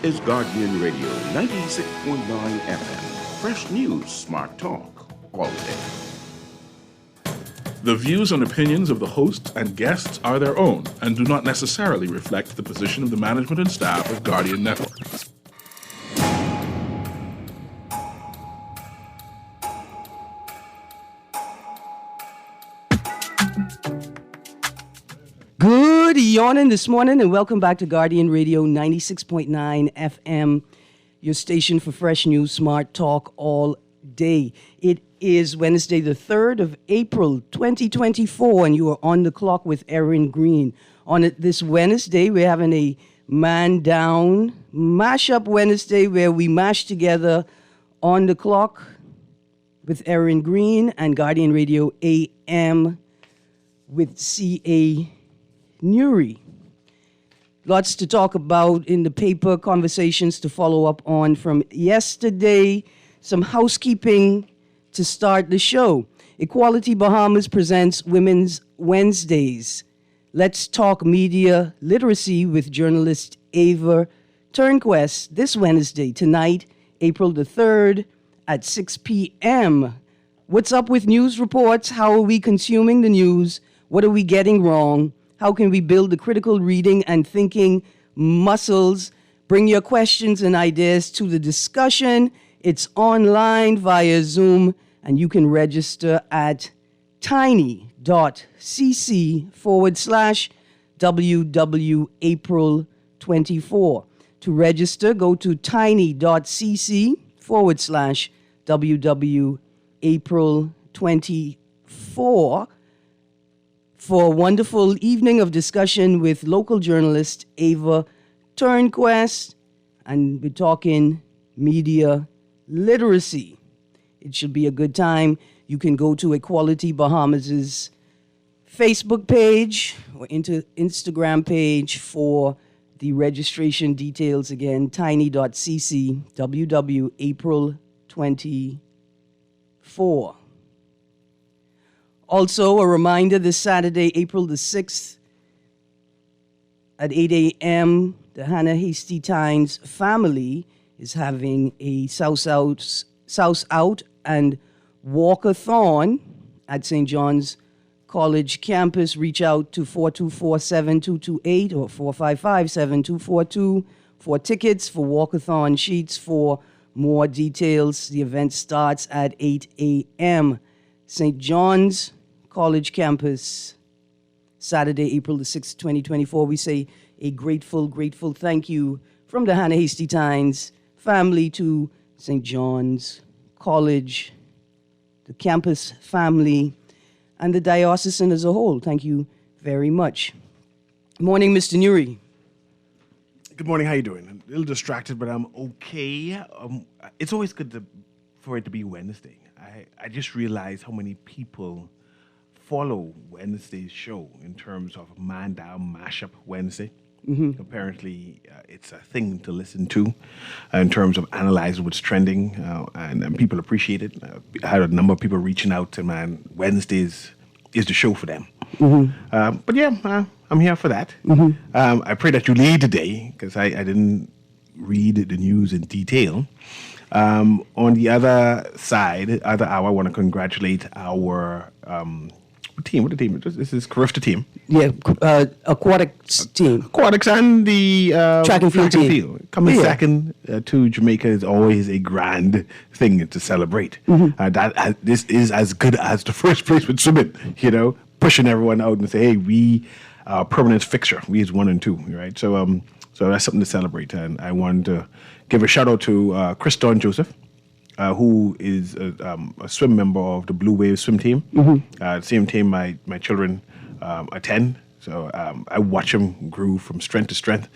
is Guardian Radio 96.9 FM. Fresh news, smart talk, all day. The views and opinions of the hosts and guests are their own and do not necessarily reflect the position of the management and staff of Guardian Network. Good yawning this morning, and welcome back to Guardian Radio 96.9 FM, your station for fresh news, smart talk all day. It is Wednesday, the 3rd of April, 2024, and you are on the clock with Erin Greene. On this Wednesday, we're having a man down, mash-up Wednesday, where we mash together On the Clock with Erin Greene and Guardian Radio AM with C.A. Nuri. Lots to talk about in the paper, conversations to follow up on from yesterday, some housekeeping to start the show. Equality Bahamas presents Women's Wednesdays. Let's talk media literacy with journalist Ava Turnquest this Wednesday, tonight, April the 3rd at 6 p.m. What's up with news reports? How are we consuming the news? What are we getting wrong? How can we build the critical reading and thinking muscles? Bring your questions and ideas to the discussion. It's online via Zoom, and you can register at tiny.cc/WWApril24. To register, go to tiny.cc/WWApril24 for a wonderful evening of discussion with local journalist Ava Turnquest, and we're talking media literacy. It should be a good time. You can go to Equality Bahamas' Facebook page or into Instagram page for the registration details. Again, tiny.cc WWApril24. Also, a reminder, this Saturday, April the 6th at 8 a.m., the Hannah Hasty Tynes family is having a South Out and Walkathon at St. John's College campus. Reach out to 424-7228 or 455-7242 for tickets, for walkathon sheets, for more details. The event starts at 8 a.m. St. John's College campus, Saturday, April the 6th, 2024. We say a grateful thank you from the Hannah Hasty Tynes family to St. John's College, the campus family, and the diocesan as a whole. Thank you very much. Morning, Mr. Nuri. Good morning. How you doing? I'm a little distracted, but I'm okay. It's always good for it to be Wednesday. I just realized how many people follow Wednesday's show in terms of Man Down Mashup Wednesday. Mm-hmm. Apparently, it's a thing to listen to in terms of analyzing what's trending, and people appreciate it. I had a number of people reaching out to, man, Wednesdays is the show for them. Mm-hmm. But yeah, I'm here for that. Mm-hmm. I pray that you lead today, because I didn't read the news in detail. On the other side, other hour, I want to congratulate our team. What the team is? This is Carifta team. Yeah, aquatics team. Aquatics and the track and field team. Coming second to Jamaica is always a grand thing to celebrate. Mm-hmm. This is as good as the first place with swimming, pushing everyone out and say, hey, we are a permanent fixture. We is 1 and 2, right? So that's something to celebrate. And I wanted to give a shout out to Chris Don Joseph, who is a swim member of the Blue Wave swim team. Mm-hmm. Same team my children attend. So I watch him grow from strength to strength.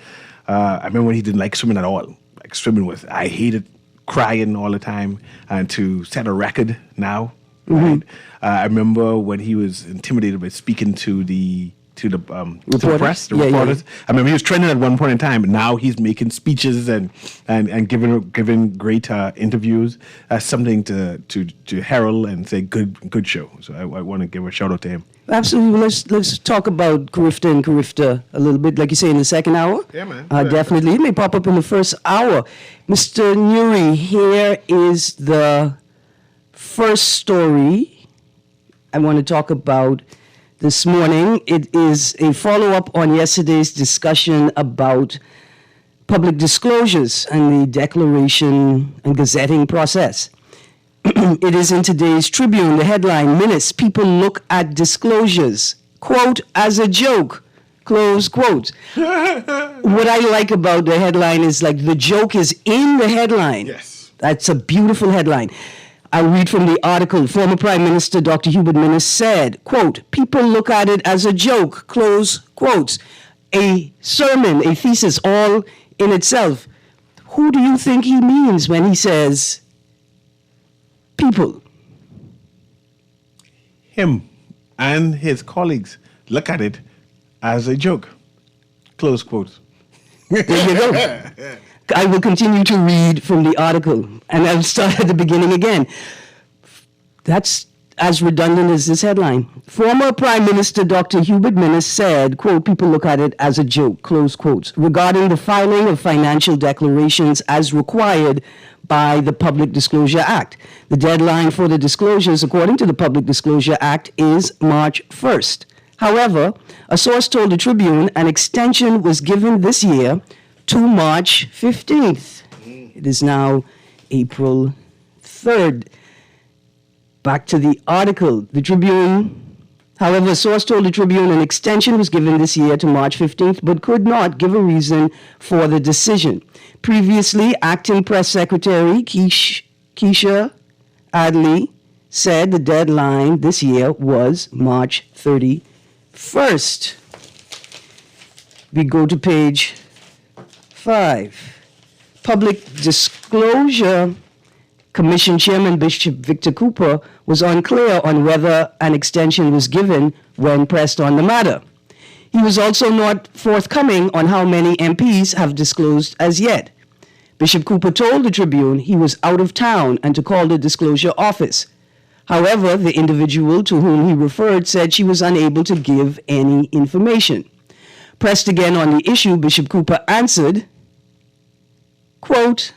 I remember when he didn't like swimming at all. Like swimming I hated crying all the time. And to set a record now, mm-hmm. right? I remember when he was intimidated by speaking to the to the press, the reporters. I mean, he was trending at one point in time, but now he's making speeches and giving great interviews. That's something to herald and say good show. So I want to give a shout out to him. Absolutely. Let's talk about Carifta and Carifta a little bit, like you say, in the second hour. Yeah, man. Definitely. It may pop up in the first hour. Mr. Nuri, here is the first story I want to talk about this morning. It is a follow-up on yesterday's discussion about public disclosures and the declaration and gazetting process. It is in today's Tribune, the headline, Menace, people look at disclosures, quote, as a joke, close quote. What I like about the headline is like the joke is in the headline. Yes. That's a beautiful headline. I'll read from the article. Former Prime Minister Dr. Hubert Minnis said, quote, people look at it as a joke, close quotes. A sermon, a thesis all in itself. Who do you think he means when he says people? Him and his colleagues look at it as a joke. Close quotes. There you go. I will continue to read from the article, and I'll start at the beginning again. That's as redundant as this headline. Former Prime Minister Dr. Hubert Minnis said, quote, people look at it as a joke, close quotes, regarding the filing of financial declarations as required by the Public Disclosure Act. The deadline for the disclosures, according to the Public Disclosure Act, is March 1st. However, a source told the Tribune an extension was given this year to March 15th. It is now April 3rd. Back to the article. The Tribune, however, a source told the Tribune an extension was given this year to March 15th, but could not give a reason for the decision. Previously, Acting Press Secretary Keisha Adley said the deadline this year was March 31st. We go to page 5. Public Disclosure Commission Chairman Bishop Victor Cooper was unclear on whether an extension was given when pressed on the matter. He was also not forthcoming on how many MPs have disclosed as yet. Bishop Cooper told the Tribune he was out of town and to call the disclosure office. However, the individual to whom he referred said she was unable to give any information. Pressed again on the issue, Bishop Cooper answered, quote,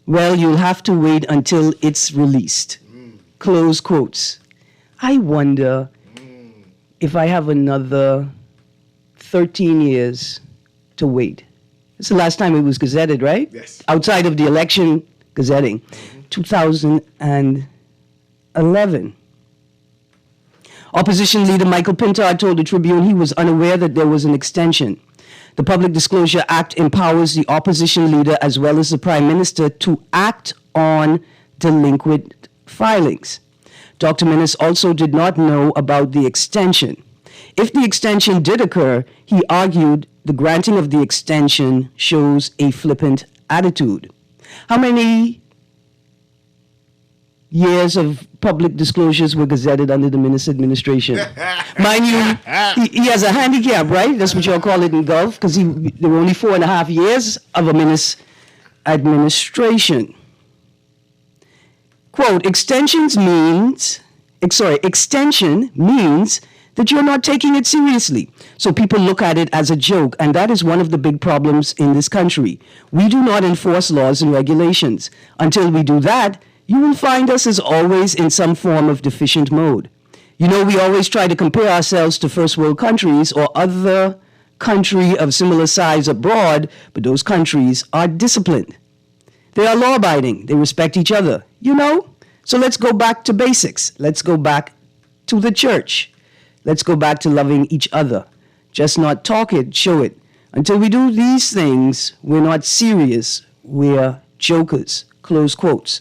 well, you'll have to wait until it's released. Close quotes. I wonder if I have another 13 years to wait. It's the last time it was gazetted, right? Yes. Outside of the election gazetting. 2011. Opposition leader Michael Pintard told the Tribune he was unaware that there was an extension. The Public Disclosure Act empowers the opposition leader as well as the Prime Minister to act on delinquent filings. Dr. Minnis also did not know about the extension. If the extension did occur, he argued the granting of the extension shows a flippant attitude. How many years of public disclosures were gazetted under the Minnis administration? Mind you, he has a handicap, right? That's what y'all call it in Gulf, because there were only 4.5 years of a Minnis administration. Quote, extension means that you're not taking it seriously. So people look at it as a joke, and that is one of the big problems in this country. We do not enforce laws and regulations. Until we do that, you will find us as always in some form of deficient mode. You know, we always try to compare ourselves to first world countries or other country of similar size abroad, but those countries are disciplined. They are law-abiding. They respect each other, you know? So let's go back to basics. Let's go back to the church. Let's go back to loving each other. Just not talk it, show it. Until we do these things, we're not serious. We're jokers. Close quotes.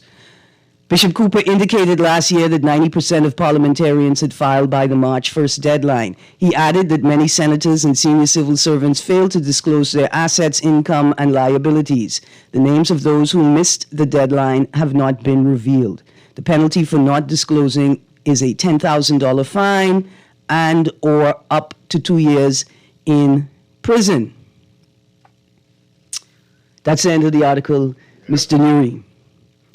Bishop Cooper indicated last year that 90% of parliamentarians had filed by the March 1st deadline. He added that many senators and senior civil servants failed to disclose their assets, income, and liabilities. The names of those who missed the deadline have not been revealed. The penalty for not disclosing is a $10,000 fine and or up to 2 years in prison. That's the end of the article, Mr. Nuri.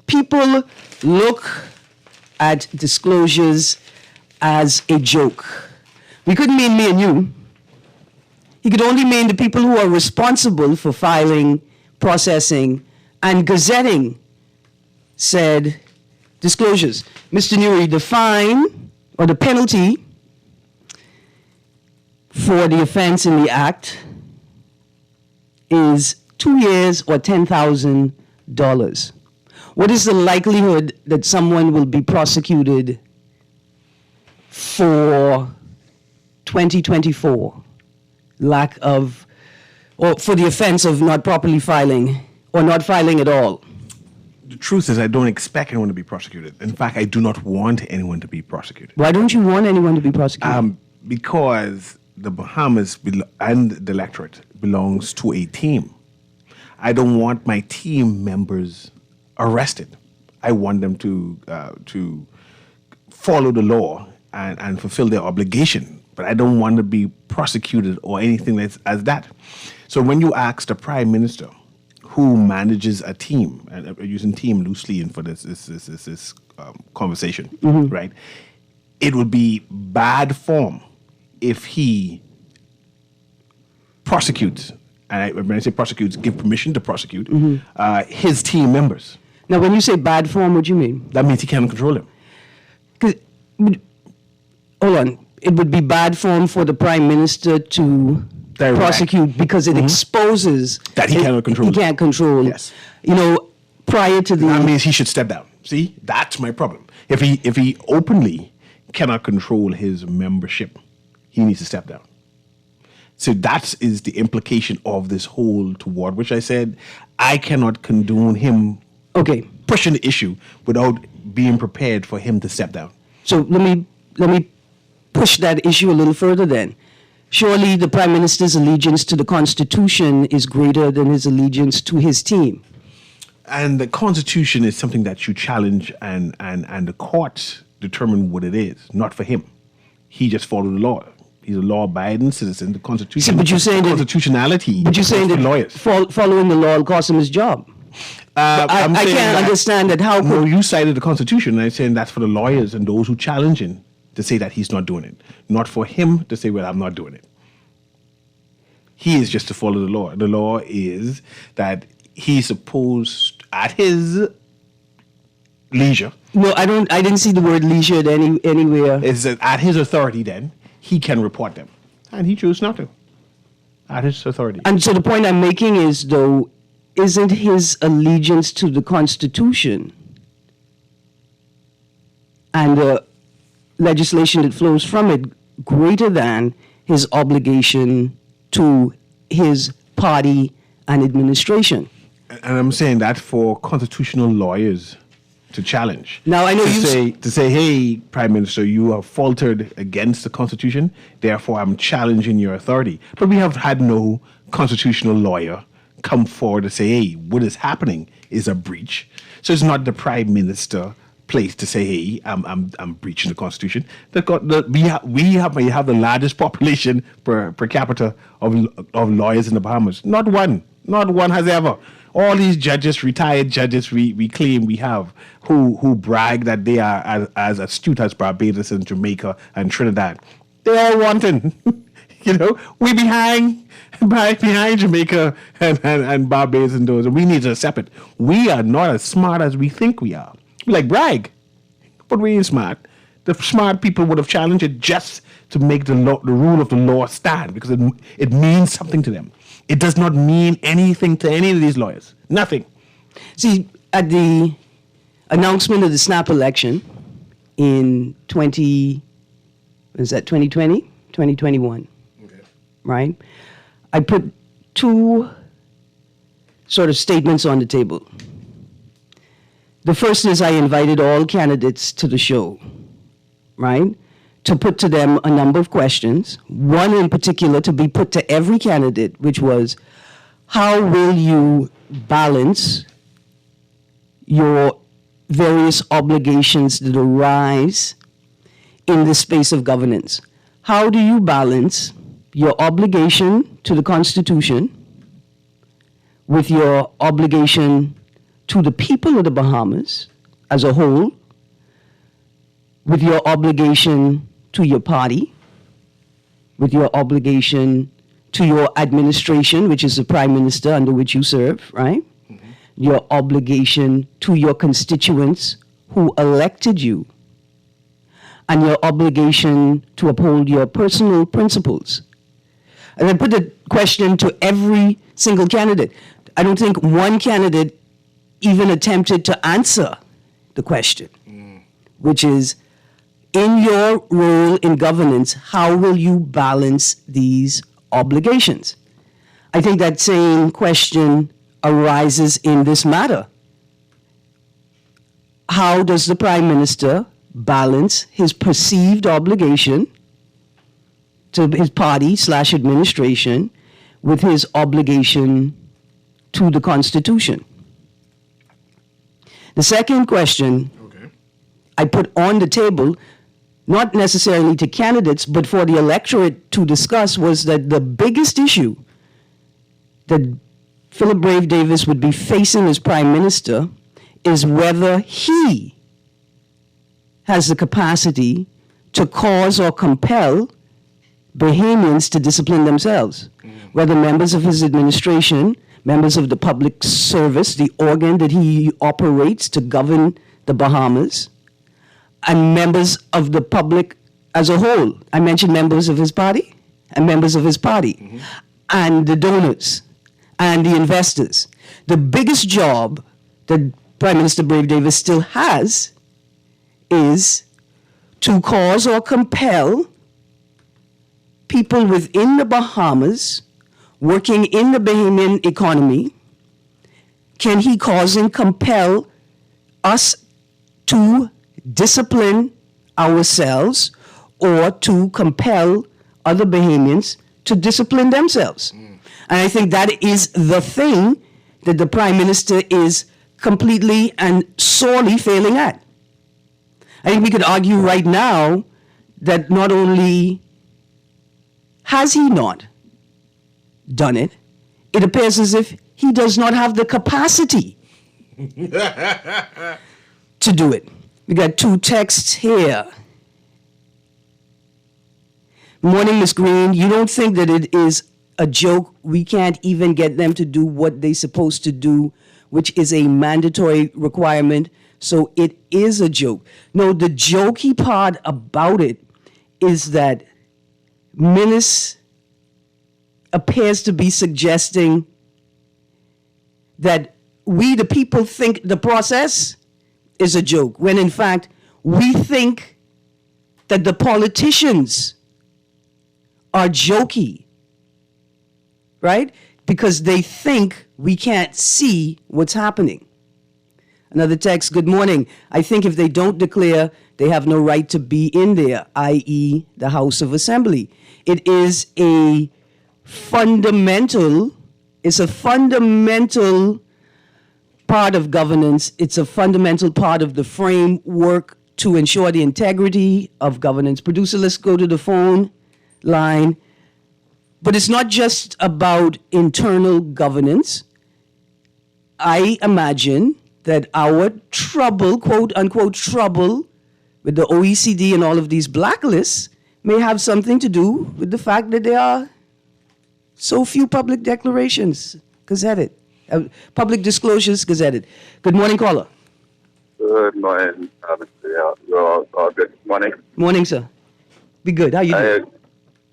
People look at disclosures as a joke. We couldn't mean me and you. He could only mean the people who are responsible for filing, processing, and gazetting said disclosures. Mr. Nuri, the fine or the penalty for the offense in the act is 2 years or $10,000. What is the likelihood that someone will be prosecuted for 2024 lack of, or for the offense of not properly filing or not filing at all? The truth is, I don't expect anyone to be prosecuted. In fact, I do not want anyone to be prosecuted. Why don't you want anyone to be prosecuted? Because the Bahamas and the electorate belongs to a team. I don't want my team members arrested. I want them to follow the law and fulfill their obligation. But I don't want to be prosecuted or anything as that. So when you ask the Prime Minister, who manages a team, and using team loosely in for this conversation, right? It would be bad form if he prosecutes, and when I say prosecutes, give permission to prosecute his team members. Now, when you say bad form, what do you mean? That means he can't control them. Hold on. It would be bad form for the Prime Minister to prosecute because it exposes that he cannot control. He can't control. Yes. You know, prior to the... That means he should step down. See, that's my problem. If he openly cannot control his membership, he needs to step down. So that is the implication of this whole toward which I said I cannot condone him pushing the issue without being prepared for him to step down. So let me push that issue a little further then. Surely the Prime Minister's allegiance to the Constitution is greater than his allegiance to his team. And the Constitution is something that you challenge and the courts determine what it is, not for him. He just followed the law. He's a law-abiding citizen. The Constitution, but you're saying constitutionality. But you're saying that lawyers following the law will cost him his job. I can't understand that. How? No, you cited the Constitution, and I'm saying that's for the lawyers and those who challenge him to say that he's not doing it, not for him to say, "Well, I'm not doing it." He is just to follow the law. The law is that he's supposed, at his leisure. No, I didn't see the word leisure anywhere. Is that at his authority, then he can report them, and he chose not to. At his authority. And so the point I'm making is, though, isn't his allegiance to the Constitution and the legislation that flows from it greater than his obligation to his party and administration? And I'm saying that for constitutional lawyers to challenge. Now I know to say, hey, Prime Minister, you have faltered against the Constitution, therefore I'm challenging your authority. But we have had no constitutional lawyer come forward to say, hey, what is happening is a breach. So it's not the Prime Minister place to say, hey, I'm breaching the Constitution. We have the largest population per capita of lawyers in the Bahamas. Not one has ever. All these judges, retired judges, we claim we have, who brag that they are as astute as Barbados and Jamaica and Trinidad. They're all wanting. We behind Jamaica and Barbados and those, and we need to accept it. We are not as smart as we think we are. We like brag, but we ain't smart. The smart people would have challenged it just to make the rule of the law stand, because it means something to them. It does not mean anything to any of these lawyers. Nothing. See, at the announcement of the snap election in 2020, 2021, right? I put two sort of statements on the table. The first is I invited all candidates to the show, right, to put to them a number of questions, one in particular to be put to every candidate, which was, how will you balance your various obligations that arise in the space of governance? how do you balance your obligation to the Constitution with your obligation to the people of the Bahamas as a whole, with your obligation to your party, with your obligation to your administration, which is the Prime Minister under which you serve, right? Mm-hmm. Your obligation to your constituents who elected you, and your obligation to uphold your personal principles. And I put the question to every single candidate. I don't think one candidate even attempted to answer the question, which is, in your role in governance, how will you balance these obligations? I think that same question arises in this matter. How does the Prime Minister balance his perceived obligation to his party/administration with his obligation to the Constitution? The second question I put on the table, not necessarily to candidates, but for the electorate to discuss, was that the biggest issue that Philip Brave Davis would be facing as Prime Minister is whether he has the capacity to cause or compel Bahamians to discipline themselves, whether members of his administration, members of the public service, the organ that he operates to govern the Bahamas, and members of the public as a whole. I mentioned members of his party and members of his party, and the donors and the investors. The biggest job that Prime Minister Brave Davis still has is to cause or compel people within the Bahamas working in the Bahamian economy. Can he cause and compel us to discipline ourselves or to compel other Bahamians to discipline themselves? And I think that is the thing that the Prime Minister is completely and sorely failing at. I think we could argue right now that not only has he not done it, it appears as if he does not have the capacity to do it. We got two texts here. Morning, Miss Greene. You don't think that it is a joke we can't even get them to do what they're supposed to do, which is a mandatory requirement, so it is a joke? No, the jokey part about it is that Minnis appears to be suggesting that we, the people, think the process is a joke, when in fact we think that the politicians are jokey, right? Because they think we can't see what's happening. Another text, good morning. I think if they don't declare, they have no right to be in there, i.e. the House of Assembly. It is a fundamental part of governance. It's a fundamental part of the framework to ensure the integrity of governance. Producer, let's go to the phone line. But it's not just about internal governance. I imagine that our trouble, quote unquote trouble, with the OECD and all of these blacklists may have something to do with the fact that there are so few public declarations gazetted, public disclosures gazetted. Good morning, caller. Good morning, you're all good morning. Morning, sir. Be good. How you doing?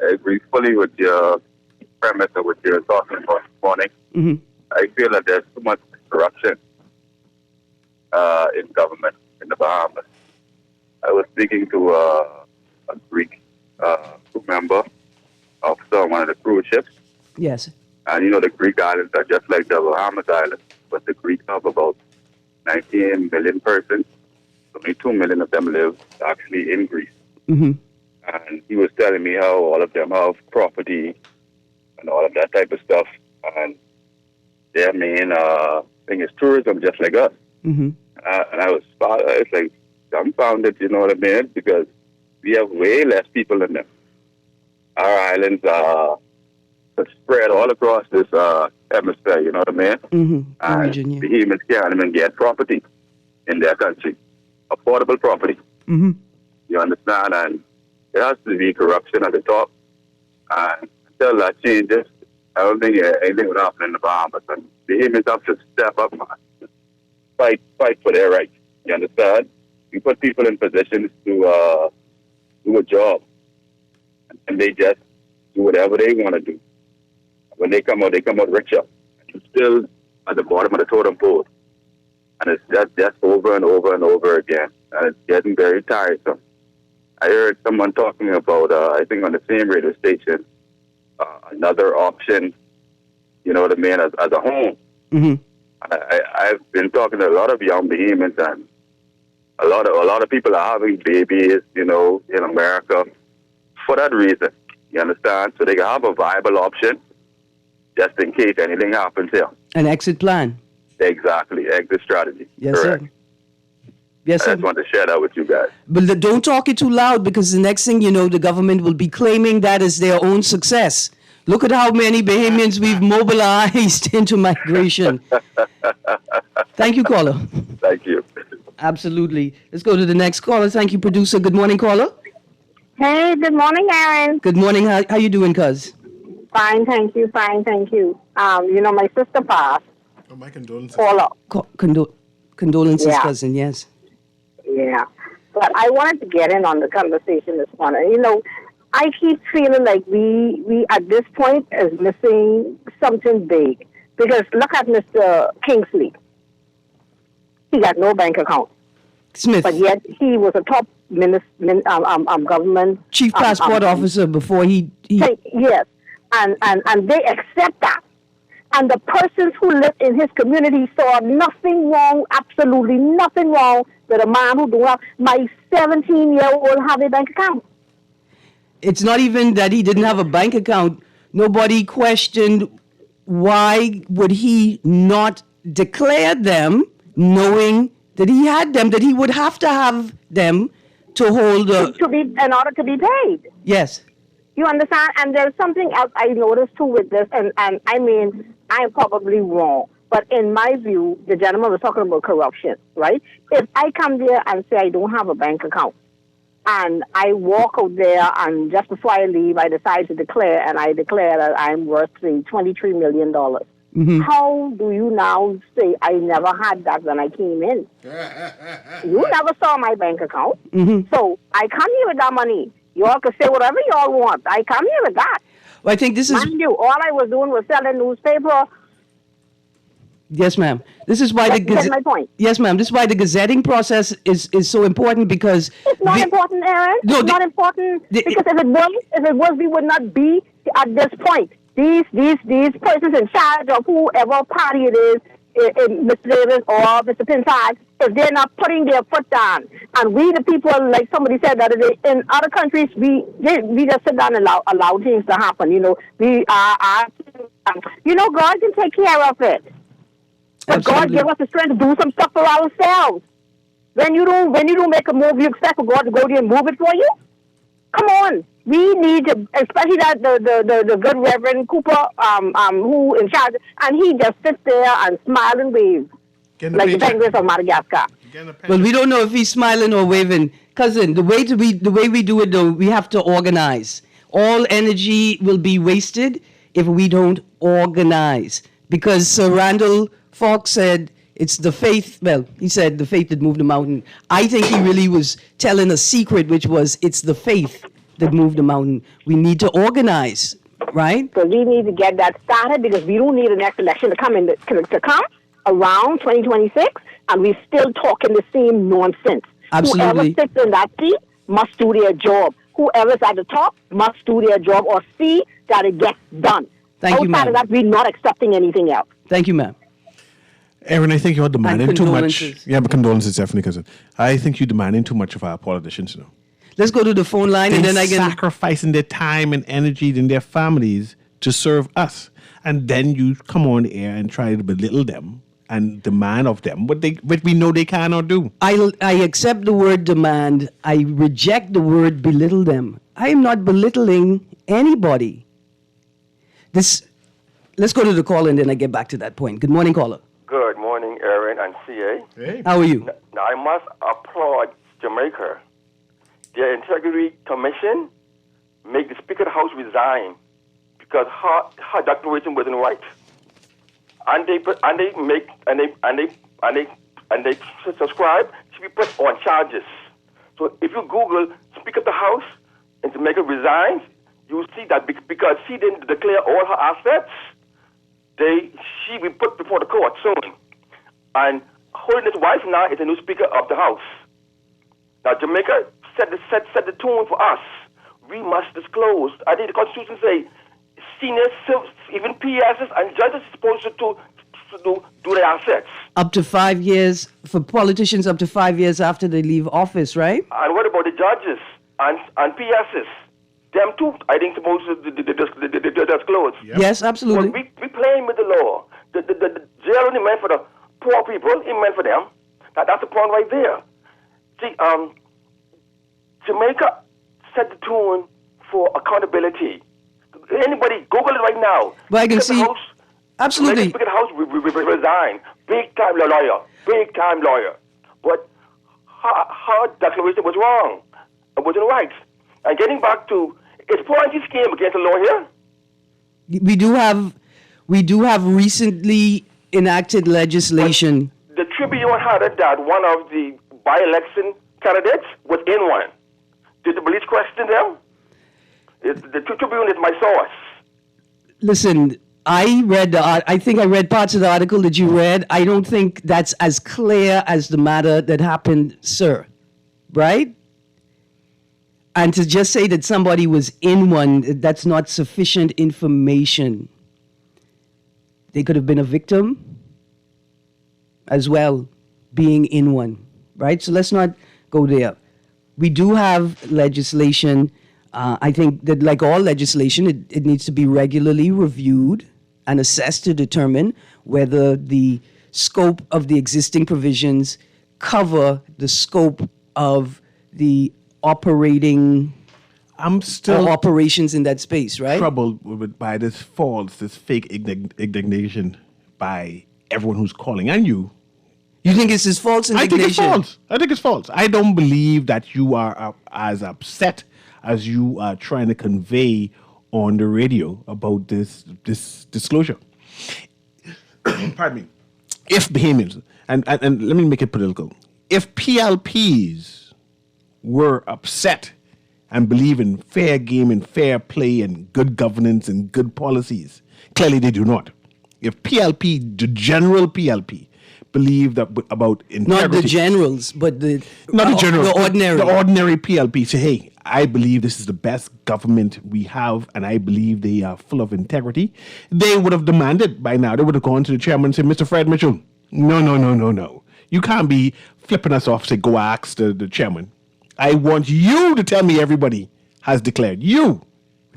I agree fully with your premise of what you're talking about this morning. Mm-hmm. I feel that there's too much corruption in government in the Bahamas. I was speaking to a Greek crew member officer on one of the cruise ships. Yes. And you know, the Greek islands are just like the Bahamas Islands, but the Greeks have about 19 million persons. Only 2 million of them live actually in Greece. Mm-hmm. And he was telling me how all of them have property and all of that type of stuff. And their main thing is tourism, just like us. Mm-hmm. And I was like dumbfounded, you know what I mean? Because we have way less people than them. our islands spread all across this hemisphere, you know what I mean? Mm-hmm. Region, yeah. Behemoths can't even get property in their country, affordable property. Mm-hmm. You understand? And there has to be corruption at the top. And until that changes, I don't think anything would happen in the Bahamas. And behemoths have to step up, man. Fight for their rights. You understand? You put people in positions to do a job, and they just do whatever they want to do. When they come out richer. You're still at the bottom of the totem pole. And it's just over and over and over again. And it's getting very tiresome. I heard someone talking about, I think on the same radio station, another option, you know what I mean, as a home. Mm-hmm. I've been talking to a lot of young behemoths, and a lot of people are having babies, you know, in America for that reason. You understand? So they can have a viable option just in case anything happens here. An exit plan. Exactly. Exit strategy. Yes, correct. sir. Yes, I sir. just want to share that with you guys. But don't talk it too loud, because the next thing you know, the government will be claiming that as their own success. Look at how many Bahamians we've mobilized into migration. Thank you, caller. Thank you. Absolutely. Let's go to the next caller. Thank you, producer. Good morning, caller. Hey, good morning, Erin. Good morning. How you doing, cuz? Fine, thank you. Fine, thank you. My sister passed. Oh, my condolences. Caller. Condolences, Yeah. cousin. Yes. Yeah. But I wanted to get in on the conversation this morning. You know, I keep feeling like we at this point is missing something big. Because look at Mr. Kingsley. He got no bank account. Smith, But yet he was a top government chief passport officer before he Yes. And they accept that. And the persons who lived in his community saw nothing wrong, absolutely nothing wrong with a man who do have my 17-year-old have a bank account. it's not even that he didn't have a bank account. Nobody questioned why would he not declare them, knowing that he had them, that he would have to have them to hold In order to be paid. Yes. You understand? And there's something else I noticed too with this, and I mean, I'm probably wrong, but in my view, the gentleman was talking about corruption, right? If I come there and say I don't have a bank account, and I walk out there, and just before I leave, I decide to declare, and I declare that I'm worth, say, $23 million. Mm-hmm. How do you now say I never had that when I came in? You never saw my bank account. Mm-hmm. So I come here with that money. Y'all can say whatever y'all want. I come here with that. Well, I think this is... Mind you, all I was doing was selling newspaper. Yes, ma'am. This is why That's my point. Yes, ma'am. This is why the gazetting process is so important, because... It's not important, Erin. No, it's not important because if it was, we would not be at this point. These persons in charge of whoever party it is, Mr. Davis or Mr. Pinside, if they're not putting their foot down, and we the people, like somebody said that in other countries, we just sit down and allow things to happen. You know, God can take care of it. But Absolutely. God gave us the strength to do some stuff for ourselves. When you don't make a move, you expect for God to go there and move it for you? Come on. We need to, especially that the good Reverend Cooper, who in charge, and he just sits there and smile and wave like the penguins of Madagascar. Well, we don't know if he's smiling or waving. Cousin, the way we do it, though, we have to organize. All energy will be wasted if we don't organize. Because Sir Randall Falk said it's the faith, well, he said the faith that moved the mountain. I think he really was telling a secret, which was it's the faith that moved the mountain. We need to organize, right? So we need to get that started, because we don't need the next election to come around 2026, and we're still talking the same nonsense. Absolutely. Whoever sits in that seat must do their job. Whoever's at the top must do their job or see that it gets done. Thank you, Outside ma'am. of that, we're not accepting anything else. Thank you, ma'am. Erin, I think you're demanding too much. condolences. Yeah, but condolences, definitely, cousin. I think you're demanding too much of our politicians, you know. Let's go to the phone line, and then I can... sacrificing their time and energy and their families to serve us. And then you come on air and try to belittle them and demand of them what we know they cannot do. I accept the word demand. I reject the word belittle them. I am not belittling Anybody. Let's go to the caller and then I get back to that point. Good morning, caller. Good morning, Erin and CA. Hey. How are you? Now, I must applaud Jamaica. Their Integrity Commission made the Speaker of the House resign because her declaration wasn't right. And they subscribe to be put on charges. So if you Google Speaker of the House and Jamaica resigns, you will see that because she didn't declare all her assets, she will be put before the court soon. And Holiness wife now is the new Speaker of the House. Now Jamaica set the tone for us. We must disclose. I think the Constitution say senior even PSs and judges are supposed to do their assets. Up to 5 years, for politicians, up to 5 years after they leave office, right? And what about the judges and PSs? Them too, I think, supposed to disclose. Yep. Yes, absolutely. Well, we playing with the law. The jail only meant for the poor people. It meant for them. That's the point right there. See, Jamaica set the tone for accountability. Anybody, Google it right now. But I can see, House, absolutely. Speaker of the House resign. Big time lawyer. But her declaration was wrong. It wasn't right. And getting back to, is Ponzi scheme against the law here? We do have recently enacted legislation. The Tribune had it that one of the by-election candidates was in one. Did the police question them? The Tribune is my source. Listen, I think I read parts of the article that you read. I don't think that's as clear as the matter that happened, sir. Right? And to just say that somebody was in one, that's not sufficient information. They could have been a victim as well, being in one, right? So let's not go there. We do have legislation. I think that like all legislation, it needs to be regularly reviewed and assessed to determine whether the scope of the existing provisions cover the scope of the operating I'm still operations in that space, right? troubled by this fake indignation by everyone who's calling, and you. You think it's his false I indignation? think it's false. I don't believe that you are as upset as you are trying to convey on the radio about this disclosure. Pardon me. If Bahamians, and let me make it political, if PLPs were upset and believe in fair game and fair play and good governance and good policies, clearly they do not. If PLP, the general PLP, believe that about integrity, Not the generals, but the ordinary. The ordinary PLP say, hey, I believe this is the best government we have, and I believe they are full of integrity. They would have demanded by now. They would have gone to the chairman and said, Mr. Fred Mitchell, no. You can't be flipping us off. Say, go ask the chairman. I want you to tell me everybody has declared. You.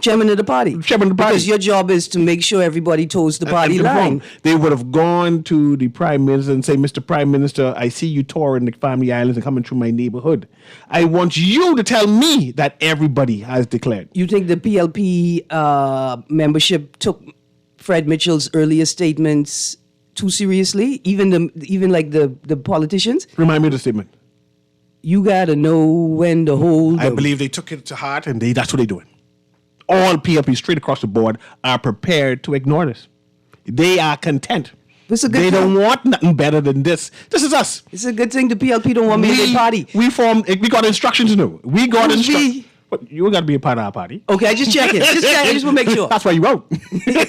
Chairman of the party. Chairman of the party. Because your job is to make sure everybody toes the party And line. they would have gone to the Prime Minister and say, Mr. Prime Minister, I see you touring the Family Islands and coming through my neighborhood. I want you to tell me that everybody has declared. You think the PLP membership took Fred Mitchell's earlier statements too seriously? Even the politicians? Remind me of the statement. You gotta know when to hold I them. believe they took it to heart, and that's what they're doing. All PLPs straight across the board are prepared to ignore this. They are content. It's a good They thing. don't want nothing better than this. This is us. It's a good thing the PLP don't want me in their party. We got instructions to do. We got Who's instructions. we? But you got to be a part of our party. Okay, I just check it. I just want to make sure. That's why you out.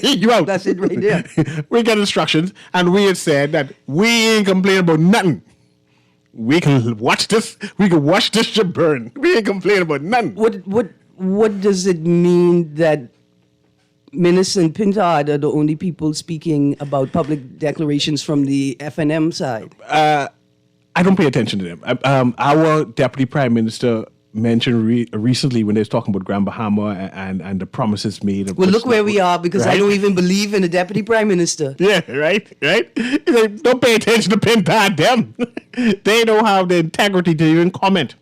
You out. That's it right there. We got instructions, and we had said that we ain't complaining about nothing. We can watch this. We can watch this shit burn. We ain't complaining about nothing. What does it mean that Minister and Pintard are the only people speaking about public declarations from the FNM side? I don't pay attention to them. Our Deputy Prime Minister mentioned recently when they was talking about Grand Bahama and the promises made. Well, look where we are, because I Right? don't even believe in the Deputy Prime Minister. Yeah, right. They don't pay attention to Pintard, them. They don't have the integrity to even comment.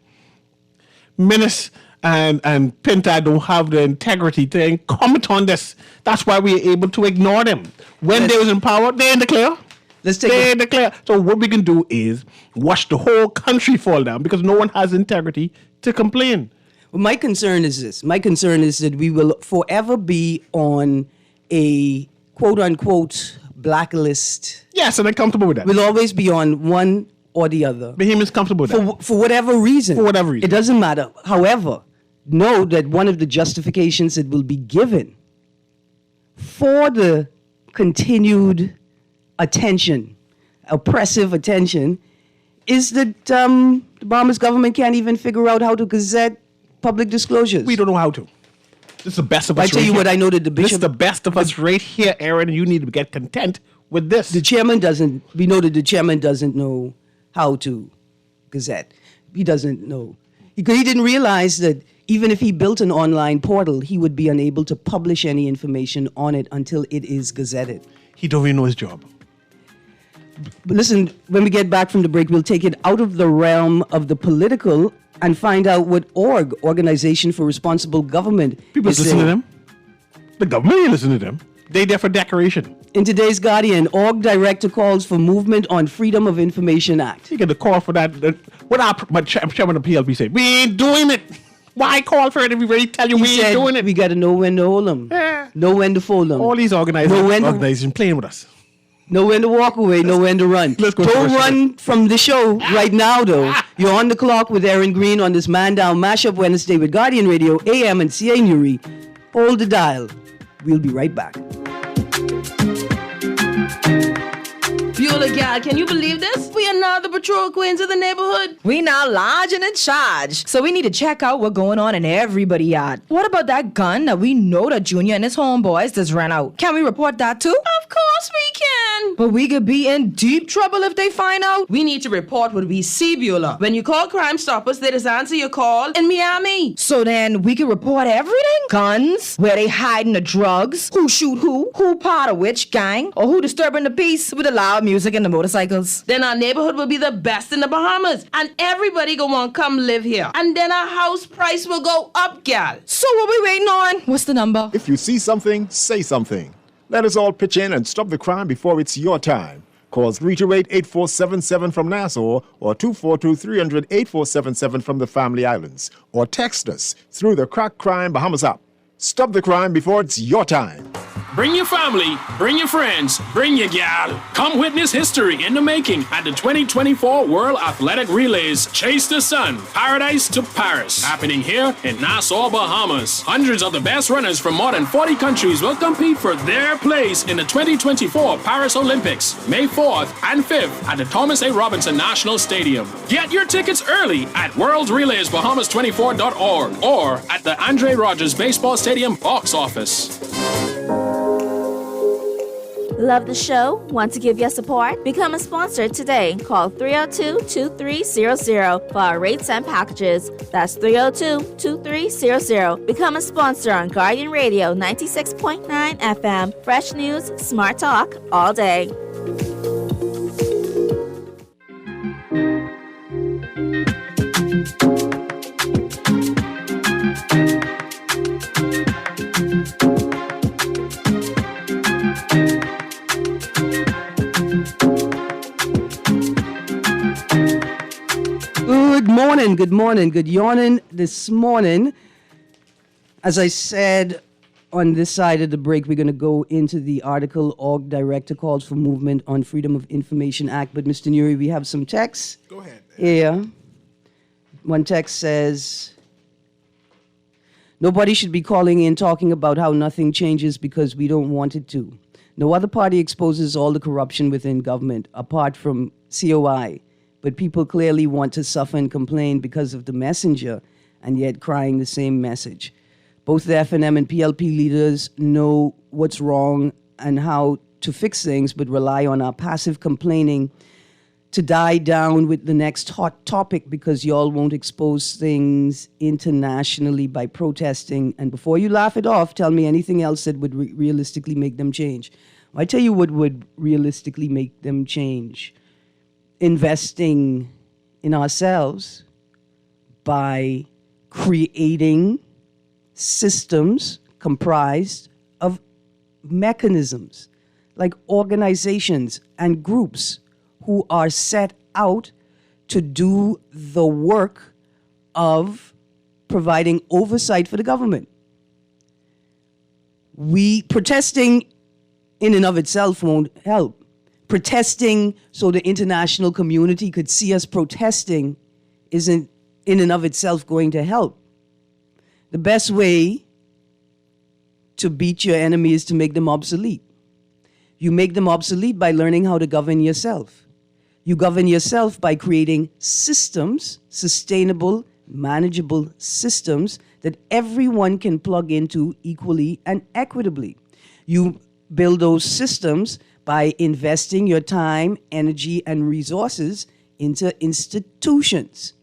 Minister and Pinta don't have the integrity to comment on this. That's why we're able to ignore them. When they was in power, they're in the clear. They're in the clear. So what we can do is watch the whole country fall down because no one has integrity to complain. Well, my concern is this. My concern is that we will forever be on a quote-unquote blacklist. Yes, and I'm comfortable with that. We'll always be on one or the other. Bahamians comfortable with that. For whatever reason. For whatever reason. It doesn't matter. However, know that one of the justifications that will be given for the continued attention, oppressive attention, is that the Bahamas government can't even figure out how to gazette public disclosures. We don't know how to. This is the best of us. I tell you what, I know that the This is bishop... the best of us right here, Erin. You need to get content with this. The chairman doesn't... We know that the chairman doesn't know how to gazette. He doesn't know. Because he didn't realize that even if he built an online portal, he would be unable to publish any information on it until it is gazetted. He don't even know his job. But listen, when we get back from the break, we'll take it out of the realm of the political and find out what Organization for Responsible Government, People is listen to saying. them. The government ain't listen to them. They there for decoration. In today's Guardian, org director calls for movement on Freedom of Information Act. You get the call for that. What our chairman of PLP said, we ain't doing it. Why call for it if we already tell you He we ain't said, doing it? we got to know when to hold them, Yeah. know when to fold them, All these organizations playing with us. know when to walk away, know when to run. Let's go to Don't the run from the show right now, though. You're on the clock with Erin Greene on this Man Down Mashup Wednesday with Guardian Radio, AM and CA Newry. Hold the dial. We'll be right back. Beulah gal, can you believe this? We are now the patrol queens of the neighborhood. We now large and in charge. So we need to check out what's going on in everybody's yard. What about that gun that we know that Junior and his homeboys just ran out? Can we report that too? Of course we can. But we could be in deep trouble if they find out. We need to report what we see, Beulah. When you call Crime Stoppers, they just answer your call in Miami. So then we can report everything? Guns, where they hiding the drugs, who shoot who part of which gang, or who disturbing the peace with the loud music and the motorcycles. Then our neighborhood will be the best in the Bahamas. And everybody gonna want to come live here. And then our house price will go up, gal. So what we waiting on? What's the number? If you see something, say something. Let us all pitch in and stop the crime before it's your time. Call 328-8477 from Nassau or 242-300-8477 from the Family Islands. Or text us through the Crack Crime Bahamas app. Stop the crime before it's your time. Bring your family, bring your friends, bring your gal. Come witness history in the making at the 2024 World Athletic Relays Chase the Sun, Paradise to Paris, happening here in Nassau, Bahamas. Hundreds of the best runners from more than 40 countries will compete for their place in the 2024 Paris Olympics, May 4th and 5th at the Thomas A. Robinson National Stadium. Get your tickets early at worldrelaysbahamas24.org or at the Andre Rogers Baseball Stadium box office. Love the show? Want to give your support? Become a sponsor today. Call 302-2300 for our rates and packages. That's 302-2300. Become a sponsor on Guardian Radio 96.9 FM. Fresh news, smart talk, all day. Good morning, good yawning this morning. As I said, on this side of the break, we're going to go into the article, Org Director Calls for Movement on Freedom of Information Act. But Mr. Newry, we have some texts. Go ahead. Here. One text says, nobody should be calling in talking about how nothing changes because we don't want it to. No other party exposes all the corruption within government, apart from COI. But people clearly want to suffer and complain because of the messenger, and yet crying the same message. Both the FNM and PLP leaders know what's wrong and how to fix things, but rely on our passive complaining to die down with the next hot topic because y'all won't expose things internationally by protesting. And before you laugh it off, tell me anything else that would realistically make them change. Well, I tell you what would realistically make them change. Investing in ourselves by creating systems comprised of mechanisms like organizations and groups who are set out to do the work of providing oversight for the government. Protesting in and of itself won't help. Protesting so the international community could see us protesting isn't in and of itself going to help. The best way to beat your enemy is to make them obsolete. You make them obsolete by learning how to govern yourself. You govern yourself by creating systems, sustainable, manageable systems that everyone can plug into equally and equitably. You build those systems by investing your time, energy, and resources into institutions.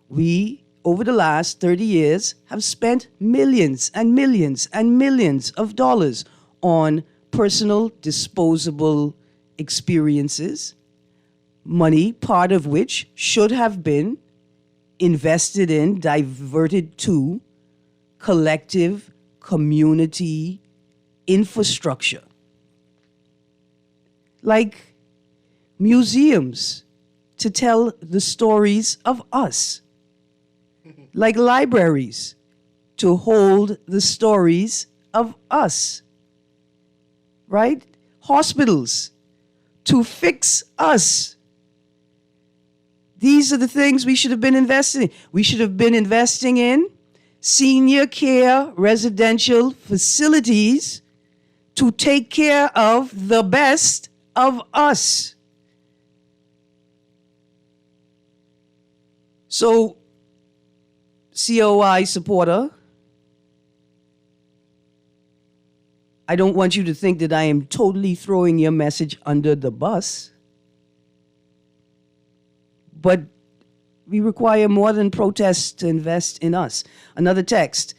We, over the last 30 years, have spent millions and millions and millions of dollars on personal disposable experiences, money, part of which should have been invested in, diverted to collective community infrastructure. Like museums to tell the stories of us. Like libraries to hold the stories of us. Right? Hospitals to fix us. These are the things we should have been investing in. We should have been investing in senior care residential facilities to take care of the best of us. So, COI supporter, I don't want you to think that I am totally throwing your message under the bus. But we require more than protests to invest in us. Another text.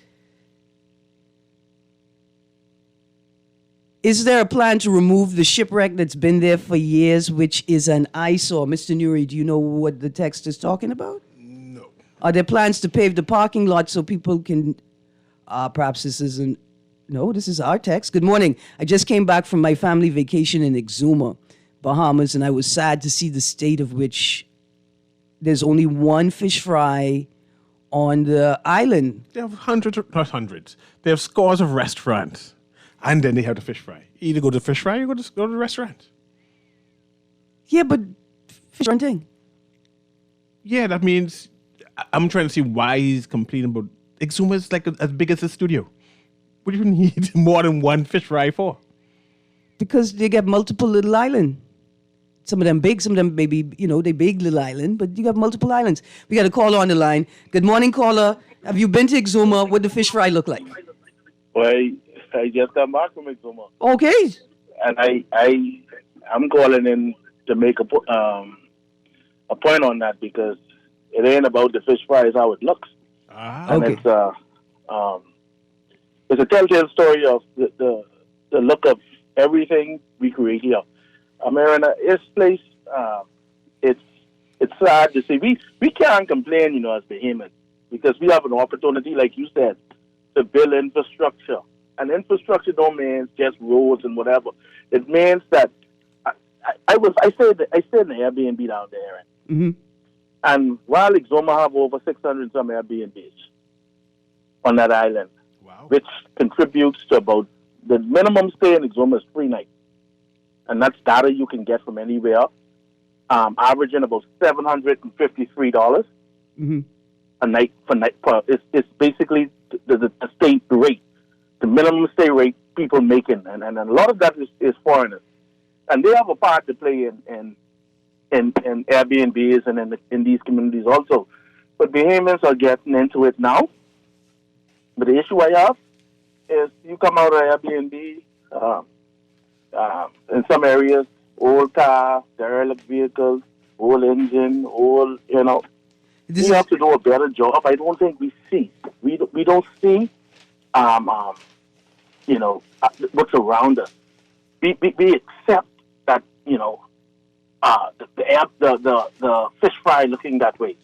Is there a plan to remove the shipwreck that's been there for years, which is an eyesore? Mr. Nuri, do you know what the text is talking about? No. Are there plans to pave the parking lot so people can... perhaps this isn't... No, this is our text. Good morning. I just came back from my family vacation in Exuma, Bahamas, and I was sad to see the state of which there's only one fish fry on the island. They have not hundreds. They have scores of restaurants. And then they have the fish fry. You either go to the fish fry or go to the restaurant. Yeah, but fish thing. Yeah, that means I'm trying to see why he's complaining about Exuma is like as big as the studio. What do you need more than one fish fry for? Because they get multiple little islands. Some of them big, some of them maybe, they big little island, but you got multiple islands. We got a caller on the line. Good morning, caller. Have you been to Exuma? What the fish fry look like? Well, I just got back from Exuma. Okay. And I'm calling in to make a point on that because it ain't about the fish fry, it's how it looks. And okay. It's a telltale story of the look of everything we create here. Erin, this place, it's sad to see. We can't complain, as Bahamians, because we have an opportunity, like you said, to build infrastructure. And infrastructure don't mean just roads and whatever. It means that I stayed in the Airbnb down there, Erin. Mm-hmm. And while Exuma have over 600 some Airbnbs on that island, wow, which contributes to about the minimum stay in Exuma is 3 nights. And that's data you can get from anywhere, averaging about $753 a night it's basically the state rate, the minimum stay rate people making, and a lot of that is foreigners, and they have a part to play in Airbnbs and in these communities also. But Bahamians are getting into it now. But the issue I have is you come out of Airbnb. In some areas, old car, derelict vehicles, old engine, old, we have to do a better job. I don't think we see. We don't see, what's around us. We accept that, the fish fry looking that way.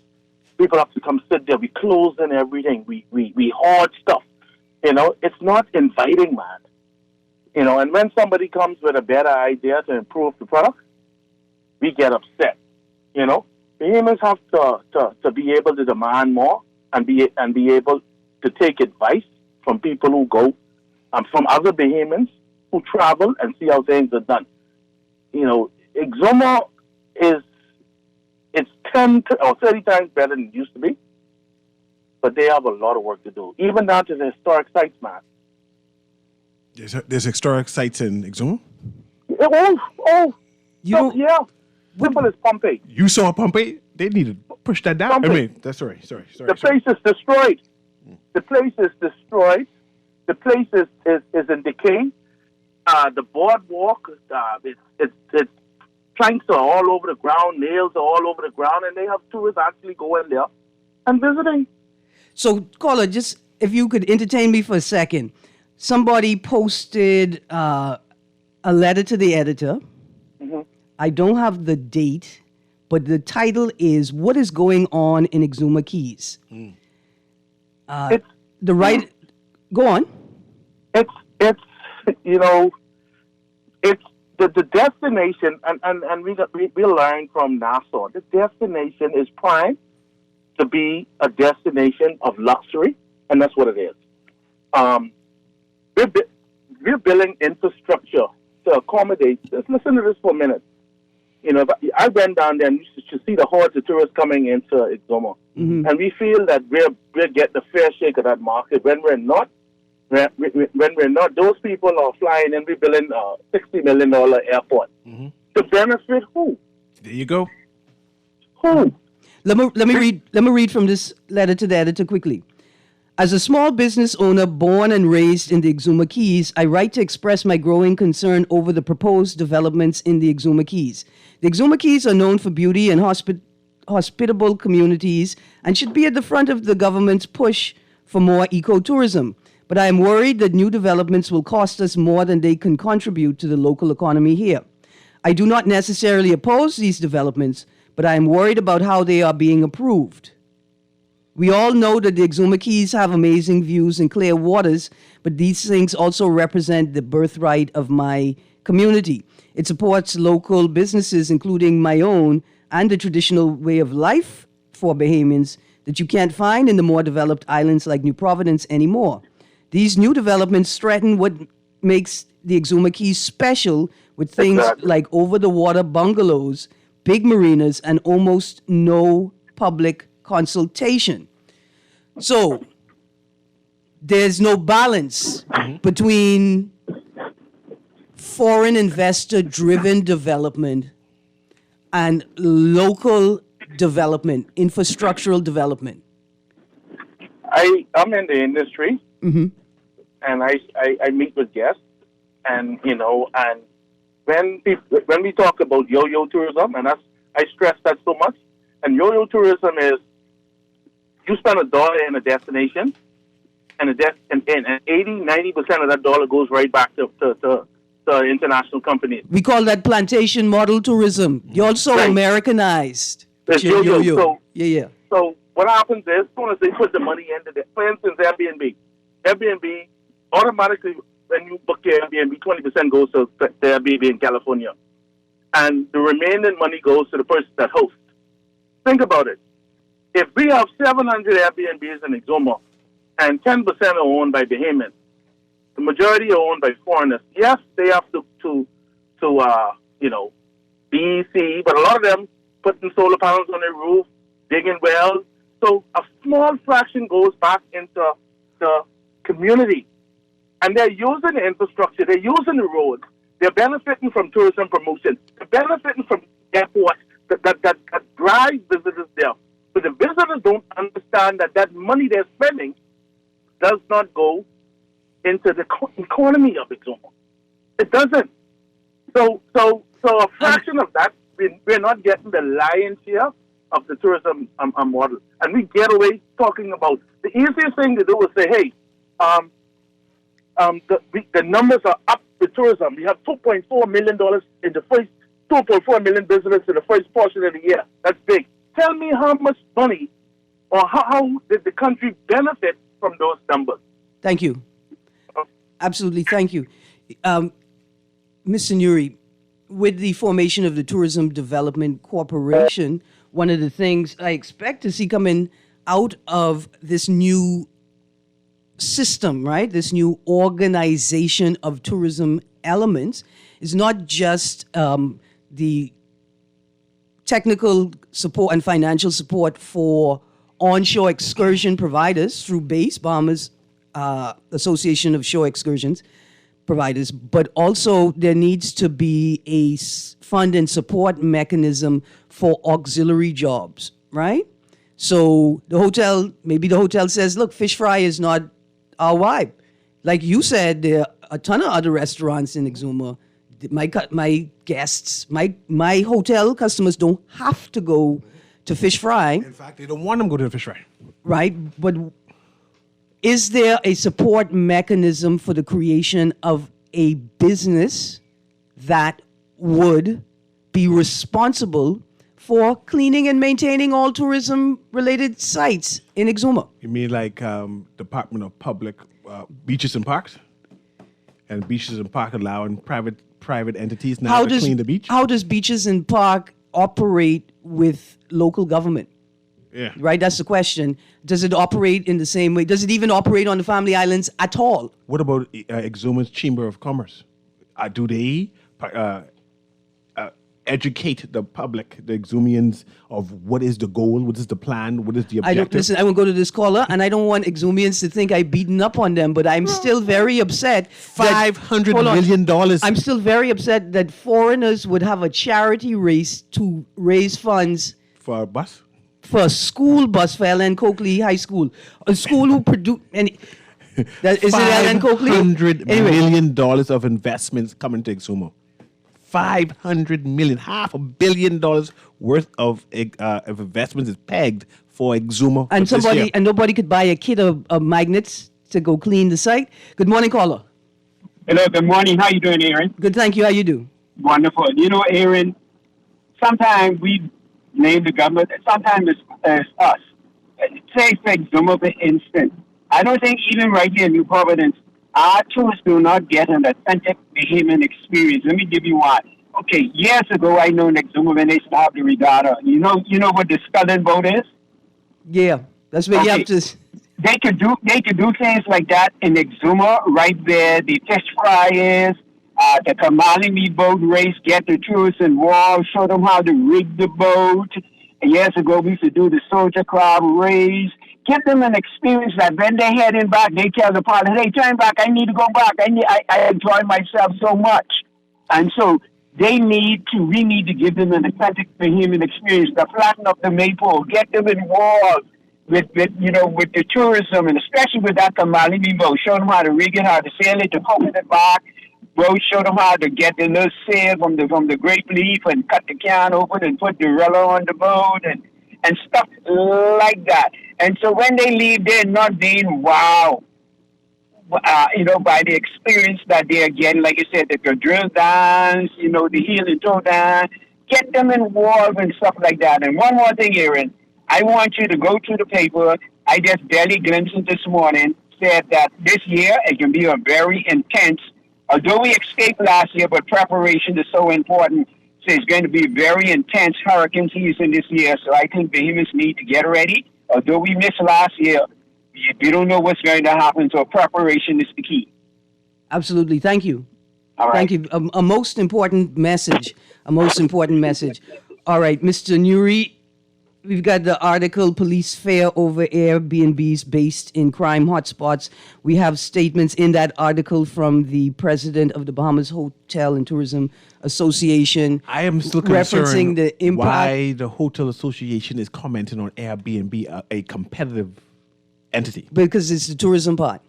People have to come sit there. We close and everything. We hoard stuff. It's not inviting, man. And when somebody comes with a better idea to improve the product, we get upset. Behemoths have to be able to demand more and be able to take advice from people who go, from other behemoths who travel and see how things are done. Exuma it's 10 or 30 times better than it used to be, but they have a lot of work to do, even down to the historic sites, man. There's historic sites in Exuma? Yeah. Simple as Pompeii. You saw Pompeii? They need to push that down. Pompeii. I mean, that's sorry. The place is destroyed. The place is destroyed. The place is in decay. The boardwalk, it's planks are all over the ground, nails are all over the ground, and they have tourists actually going there and visiting. So, caller, just if you could entertain me for a second. Somebody posted a letter to the editor. Mm-hmm. I don't have the date, but the title is "What is Going On in Exuma Keys?" Go on. It's the destination, and we learned from Nassau. The destination is primed to be a destination of luxury, and that's what it is. We're building infrastructure to accommodate. Just listen to this for a minute. I went down there and you should see the hordes of tourists coming into Exuma, and we feel that we're getting a fair shake of that market. When we're not, those people are flying and we're building a $60 million airport to benefit who? There you go. Who? Let me read from this letter to the editor quickly. As a small business owner born and raised in the Exuma Keys, I write to express my growing concern over the proposed developments in the Exuma Keys. The Exuma Keys are known for beauty and hospitable communities and should be at the front of the government's push for more ecotourism. But I am worried that new developments will cost us more than they can contribute to the local economy here. I do not necessarily oppose these developments, but I am worried about how they are being approved. We all know that the Exuma Keys have amazing views and clear waters, but these things also represent the birthright of my community. It supports local businesses, including my own, and the traditional way of life for Bahamians that you can't find in the more developed islands like New Providence anymore. These new developments threaten what makes the Exuma Keys special with things like over-the-water bungalows, big marinas, and almost no public consultation. So there's no balance between foreign investor-driven development and local development, infrastructural development. I'm in the industry, and I meet with guests, and and when we talk about yo-yo tourism, and I stress that so much, and yo-yo tourism is you spend $1 in a destination, and 80-90% of that dollar goes right back to international companies. We call that plantation model tourism. You're also Americanized. It's yo-yo. So, So what happens is, as soon as they put the money into it, for instance, Airbnb automatically, when you book your Airbnb, 20% goes to the Airbnb in California, and the remaining money goes to the person that hosts. Think about it. If we have 700 Airbnbs in Exuma, and 10% are owned by Bahamians, the majority are owned by foreigners. Yes, they have to BEC, but a lot of them putting solar panels on their roof, digging wells. So a small fraction goes back into the community. And they're using the infrastructure, they're using the roads, they're benefiting from tourism promotion, they're benefiting from airports that drive visitors there. But the visitors don't understand that money they're spending does not go into the economy of Exuma. It doesn't. So a fraction of that, we're not getting the lion's share of the tourism model. And we get away talking about, the easiest thing to do is say, hey, the numbers are up with tourism. We have $2.4 million in the first, 2.4 million visitors in the first portion of the year. That's big. Tell me how much money or how did the country benefit from those numbers? Thank you. Absolutely, thank you. Mr. Nuri, with the formation of the Tourism Development Corporation, one of the things I expect to see coming out of this new system, right, this new organization of tourism elements, is not just the technical support and financial support for onshore excursion providers through BASE, Bahamas Association of Shore Excursions Providers, but also there needs to be a fund and support mechanism for auxiliary jobs, right? So maybe the hotel says, look, fish fry is not our vibe. Like you said, there are a ton of other restaurants in Exuma. My guests, my hotel customers don't have to go to fish fry. In fact, they don't want them to go to the fish fry. Right, but is there a support mechanism for the creation of a business that would be responsible for cleaning and maintaining all tourism-related sites in Exuma? You mean like Department of Public Beaches and Parks? And Beaches and Park allowing private entities now to clean the beach? How does Beaches and Park operate with local government? Yeah. Right, that's the question. Does it operate in the same way? Does it even operate on the Family Islands at all? What about Exuma's Chamber of Commerce? Do they educate the public, the Exumians, of what is the goal, what is the plan, what is the objective? I will go to this caller, and I don't want Exumians to think I've beaten up on them, but I'm still very upset. $500 million. I'm still very upset that foreigners would have a charity race to raise funds for a bus? For a school bus for Ellen Coakley High School. A school who produce... Is it Ellen Coakley? $500 million of investments coming to Exuma. $500 million, $500 million worth of investments is pegged for Exuma. And nobody could buy a kit of magnets to go clean the site. Good morning, caller. Hello, good morning. How you doing, Erin? Good, thank you. How you do? Wonderful. You know, Erin, sometimes we name the government, sometimes it's us. Say, for Exuma, for instance, I don't think even right here in New Providence, our tourists do not get an authentic Bahamian experience. Let me give you one. Okay, years ago, I know in Exuma when they used to have the regatta. You know what the sculling boat is? Yeah, that's where you have to... They could do things like that in Exuma, right there. The fish fry is, the Kamalimi boat race, get the tourists involved, show them how to rig the boat. And years ago, we used to do the soldier crab race. Give them an experience that when they're heading back, they tell the pilot, hey, turn back, I need to go back. I enjoy myself so much. And so we need to give them an authentic Bahamian experience, to flatten up the maypole, get them involved with the tourism, and especially with that Kamalimi boat, show them how to rig it, how to sail it, to coconut bark. Boat, show them how to get the little sail from the grape leaf and cut the can open and put the rudder on the boat and stuff like that. And so when they leave, they're not being wow, by the experience that they are getting. Like you said, the drill dance, the heel and toe dance. Get them involved and stuff like that. And one more thing, Erin, I want you to go to the paper. I just barely glimpsed it this morning. Said that this year it can be a very intense. Although we escaped last year, but preparation is so important. So it's going to be very intense hurricane season this year. So I think Bahamians need to get ready. Although we missed last year, we don't know what's going to happen. So preparation is the key. Absolutely. Thank you. All right. Thank you. A most important message. All right, Mr. Nuri, we've got the article, Police Fare Over Airbnbs Based in Crime Hotspots. We have statements in that article from the president of the Bahamas Hotel and Tourism Association. I am still referencing the impact. Why the Hotel Association is commenting on Airbnb, a competitive entity. Because it's the tourism part.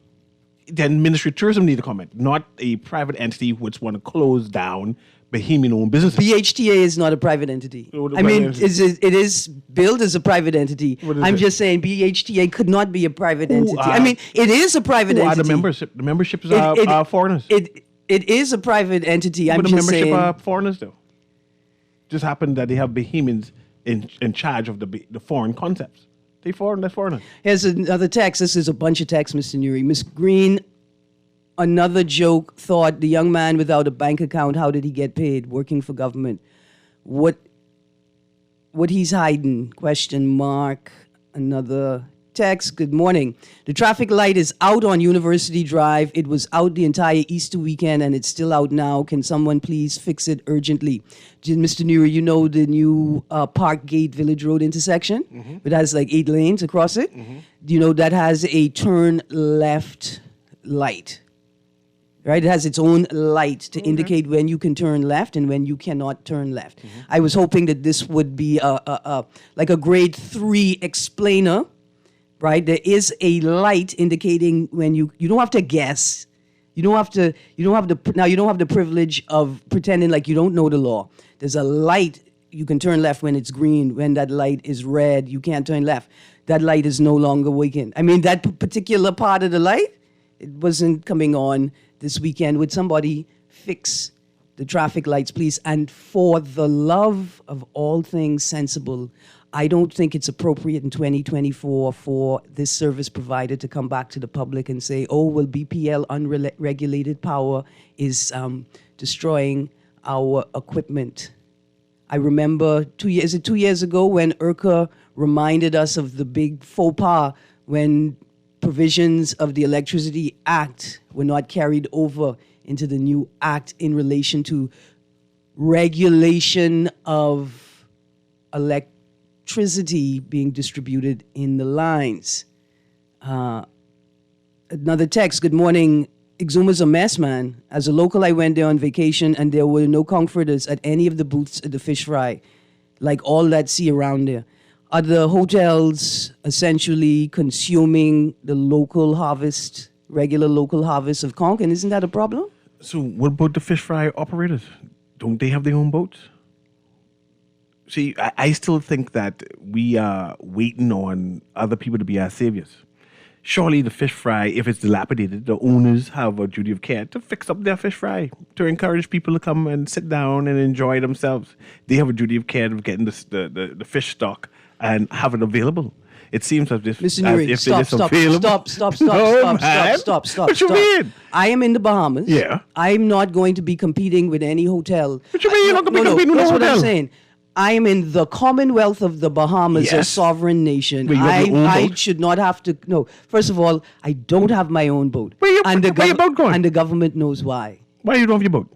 Then Ministry of Tourism need to comment, not a private entity which want to close down Bahamian-owned businesses. BHTA is not a private entity. It is billed as a private entity. I'm just saying BHTA could not be a private entity. It is a private entity. The membership? The membership is foreigners. It is a private entity. I'm the just membership saying. are foreigners, though. Just happened that they have Bahamians in charge of the foreign concepts. They foreign, they're foreign. Here's another text. This is a bunch of texts, Mr. Nuri. Miss Greene, another joke thought, the young man without a bank account, how did he get paid? Working for government. What he's hiding? Question mark. Another text. Good morning. The traffic light is out on University Drive. It was out the entire Easter weekend and it's still out now. Can someone please fix it urgently? Mr. Nuri, you know the new Park Gate Village Road intersection? Mm-hmm. It has like 8 lanes across it. Mm-hmm. You know that has a turn left light. Right? It has its own light to indicate when you can turn left and when you cannot turn left. Mm-hmm. I was hoping that this would be like a grade 3 explainer, right? There is a light indicating when you don't have to guess. You don't have the privilege of pretending like you don't know the law. There's a light. You can turn left when it's green. When that light is red, you can't turn left. That light is no longer working. I mean, that particular part of the light, it wasn't coming on this weekend. Would somebody fix the traffic lights, please? And for the love of all things sensible, I don't think it's appropriate in 2024 for this service provider to come back to the public and say, oh, well, BPL unregulated power is destroying our equipment. I remember 2 years ago when IRCA reminded us of the big faux pas when provisions of the Electricity Act were not carried over into the new act in relation to regulation of electricity being distributed in the lines. Another text. Good morning. Exuma's a mess, man. As a local, I went there on vacation and there were no comforters at any of the booths at the fish fry, like all that sea around there. Are the hotels essentially consuming the local harvest, regular local harvest of conch? And isn't that a problem? So what about the fish fry operators? Don't they have their own boats? See, I still think that we are waiting on other people to be our saviors. Surely the fish fry, if it's dilapidated, the owners have a duty of care to fix up their fish fry, to encourage people to come and sit down and enjoy themselves. They have a duty of care of getting the fish stock and have it available. It seems as if, Mr. Nuri, stop. What you mean? I am in the Bahamas. Yeah. I'm not going to be competing with any hotel. What you mean you're not going to be competing with no hotel? That's what I'm saying. I am in the Commonwealth of the Bahamas, a sovereign nation. Wait, I should not have to. No, first of all, I don't have my own boat. Where your boat going? And the government knows why. Why you don't have your boat?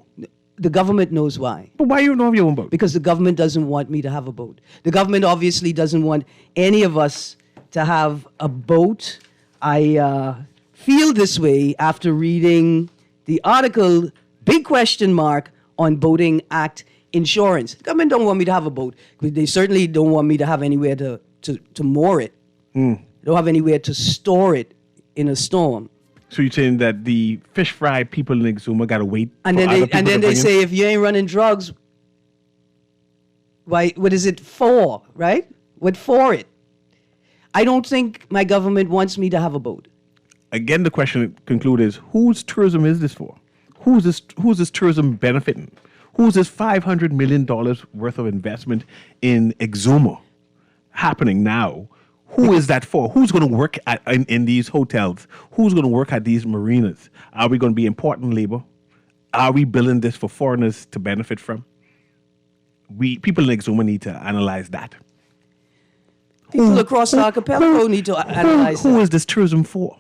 The government knows why. But why you don't have your own boat? Because the government doesn't want me to have a boat. The government obviously doesn't want any of us to have a boat. I feel this way after reading the article, big question mark, on Boating Act insurance. The government don't want me to have a boat. They certainly don't want me to have anywhere to moor it. They don't have anywhere to store it in a storm. So you're saying that the fish fry people in Exuma got to wait and then they say, if you ain't running drugs, why? What is it for, right? What for it? I don't think my government wants me to have a boat. Again, the question conclude is, whose tourism is this for? Who's this tourism benefiting? Who's this $500 million worth of investment in Exuma happening now? Who is that for? Who's going to work in these hotels? Who's going to work at these marinas? Are we going to be important labor? Are we building this for foreigners to benefit from? People in Exuma need to analyze that. People across the archipelago need to analyze that. Who is this tourism for?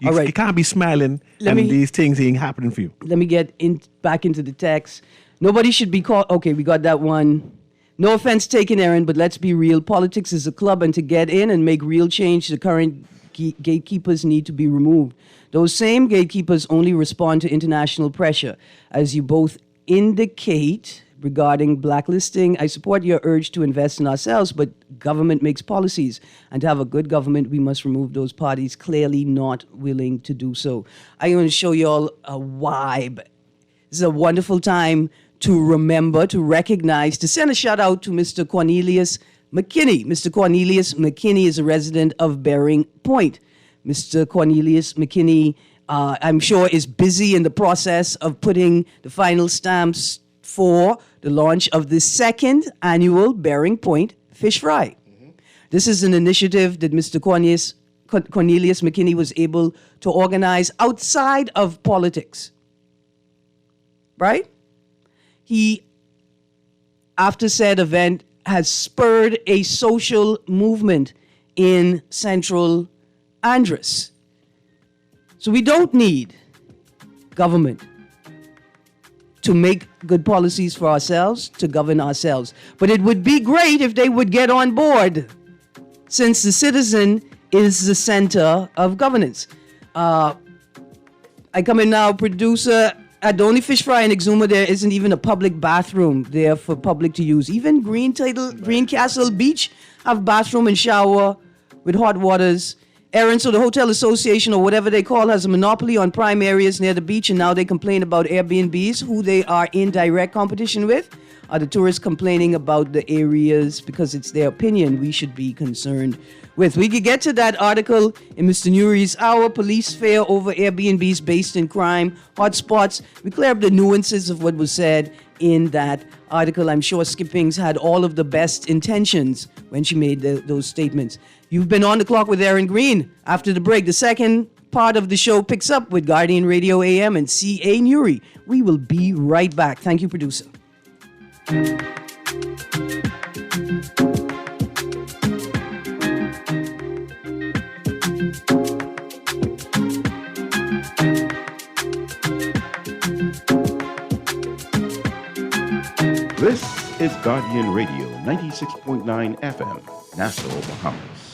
All right. You can't be smiling these things ain't happening for you. Let me get back into the text. Nobody should be caught. Okay, we got that one. No offense taken, Erin, but let's be real. Politics is a club, and to get in and make real change, the current gatekeepers need to be removed. Those same gatekeepers only respond to international pressure. As you both indicate regarding blacklisting, I support your urge to invest in ourselves, but government makes policies. And to have a good government, we must remove those parties clearly not willing to do so. I'm going to show you all a vibe. This is a wonderful time to remember, to recognize, to send a shout out to Mr. Cornelius McKinney. Mr. Cornelius McKinney is a resident of Bering Point. Mr. Cornelius McKinney, I'm sure, is busy in the process of putting the final stamps for the launch of the second annual Bering Point Fish Fry. This is an initiative that Mr. Cornelius McKinney was able to organize outside of politics. Right? He, after said event, has spurred a social movement in Central Andros. So we don't need government to make good policies for ourselves, to govern ourselves. But it would be great if they would get on board, since the citizen is the center of governance. I come in now, producer. At the only fish fry in Exuma, there isn't even a public bathroom there for public to use. Even Green Castle Beach have bathroom and shower with hot waters. Erin, so the Hotel Association, or whatever they call, has a monopoly on prime areas near the beach, and now they complain about Airbnbs, who they are in direct competition with. Are the tourists complaining about the areas because it's their opinion we should be concerned with? We could get to that article in Mr. Nuri's Hour, Police Fair over Airbnbs based in crime hotspots. We clear up the nuances of what was said in that article. I'm sure Skippings had all of the best intentions when she made those statements. You've been on the clock with Erin Greene. After the break, the second part of the show picks up with Guardian Radio AM and C.A. Nuri. We will be right back. Thank you, producer. This is Guardian Radio 96.9 FM, Nassau, Bahamas.